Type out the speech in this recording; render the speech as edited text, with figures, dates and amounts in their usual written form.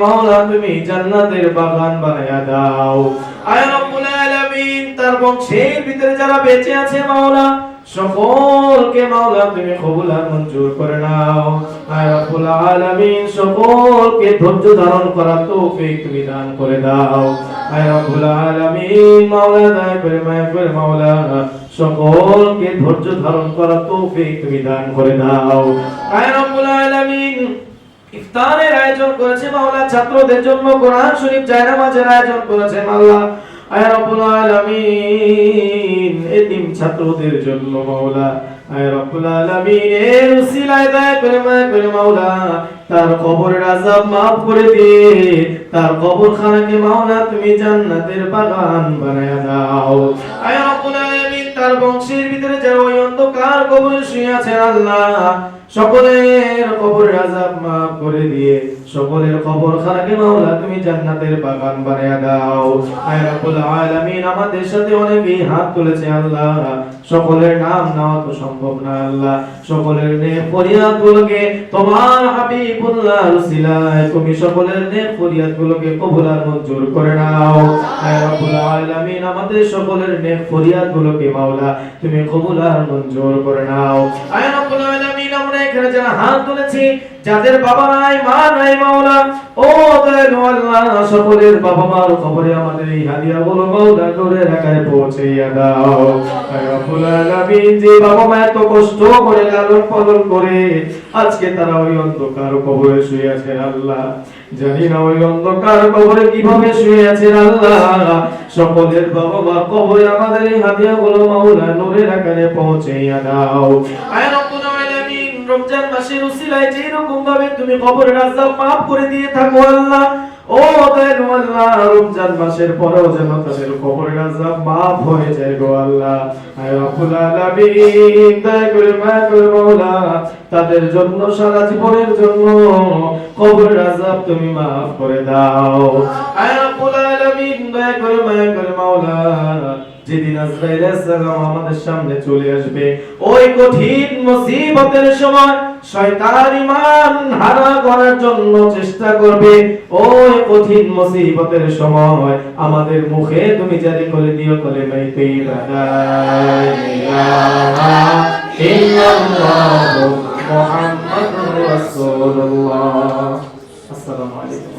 মাওলা তুমি জান্নাতের বাগান বানায়া দাও। আয় রব্বুল আলামিন, তার বংশের ভিতরে যারা বেঁচে আছে মাওলা সকলকে মাওলা তুমি কবুল আর মঞ্জুর করে নাও। আয় রব্বুল আলামিন, সকলকে ধৈর্য ধারণ করার তৌফিক তুমি দান করে দাও। আয় রব্বুল আলামিন, মাওলা দয়া করে মায়া করে মাওলা সকলকে ধৈর্য ধারণ করার তৌফিক তুমি দান করে দাও। আয় রব্বুল আলামিন, ইফতারের আয়োজন করেছে মাওলা, ছাত্রদের জন্য কোরআন শরীফ জায়নামাজের আয়োজন করেছে মাওলা। আয় রব্বুল আলামিন, এতিম ছাত্রদের জন্য মাওলা আয় রব্বুল আলামিন এর উসিলায় দয়া করে মায়া করে মাওলা তার কবরের আযাব maaf করে দিয়ে তার কবরখানাকে মাওলা তুমি জান্নাতের বাগান বানায়া দাও। আয় রব্বুল আলামিন, তার বংশের ভিতরে যারা ওই অন্ধকার কবরে শুয়ে আছে আল্লাহ সকলের কবরের আযাব maaf করে দিয়ে সকলের কবরখানাকে মাওলা তুমি জান্নাতের বাগান বানায়া দাও। আয় রব্বুল আলামিন, আমাদের সাথে অনেকেই হাত তুলেছে আল্লাহ, সকলের নাম নেওয়া তো সম্ভব না আল্লাহ, সকলের নেক ফরিয়াদগুলোকে তোমার হাবিবুল্লাহর উসিলায় তুমি সকলের নেক ফরিয়াদগুলোকে কবুল আর মঞ্জুর করে নাও। আয় রব্বুল আলামিন, আমাদের সকলের নেক ফরিয়াদগুলোকে মাওলা তুমি কবুল আর মঞ্জুর করে নাও। আয় রব্বুল আলামিন, আমরা এখানে যারা হাত তুলেছি যাদের বাবা নাই মা নাই মাওলা ও দয়ালু আল্লাহ সকলের বাবা মার কবরে আমাদের এই হাদিয়াগুলো মাওলা নূরের আকারে পৌঁছাইয়া দাও। আয় রব্বুল আলামিন, যে বাবা মা এত কষ্ট করে লালন পালন করে আজকে তারা ওই অন্ধকার কবরে শুয়ে আছে আল্লাহ, জানি না ওই অন্ধকার কবরে কিভাবে শুয়ে আছেন আল্লাহ, সকলের বাবা মা কবরে আমাদের এই হাদিয়াগুলো মাওলা নূরের আকারে পৌঁছাইয়া দাও। আয় রব্বুল আলামিন, রমজান মাসের উসিলায় যে রকম ভাবে তুমি কবরের আযাব maaf করে দিয়ে থাকো আল্লাহ ও দয়ালু আল্লাহ, রমজান মাসের পরেও যেন তাদের কবরের আযাব maaf হয়ে যায় গো আল্লাহ। আয় রব্বুল আলামিন, দয়া করে মায়া করে মাওলা তাদের জন্য সারা জীবনের জন্য কবরের আযাব তুমি maaf করে দাও। আয় রব্বুল আলামিন, দয়া করে মায়া করে মাওলা যেদিন আজরাইল আলাইহিস সালাম আমাদের সামনে চলে আসবে ওই কঠিন মুসিবতের সময় শয়তান ঈমান হারা করার জন্য চেষ্টা করবে, ওই কঠিন মুসিবতের সময় আমাদের মুখে তুমি জারি করে দিও কলেমায়ে তাইয়্যিবা লা ইলাহা ইল্লাল্লাহু মুহাম্মাদুর রাসূলুল্লাহ। আসসালামু আলাইকুম।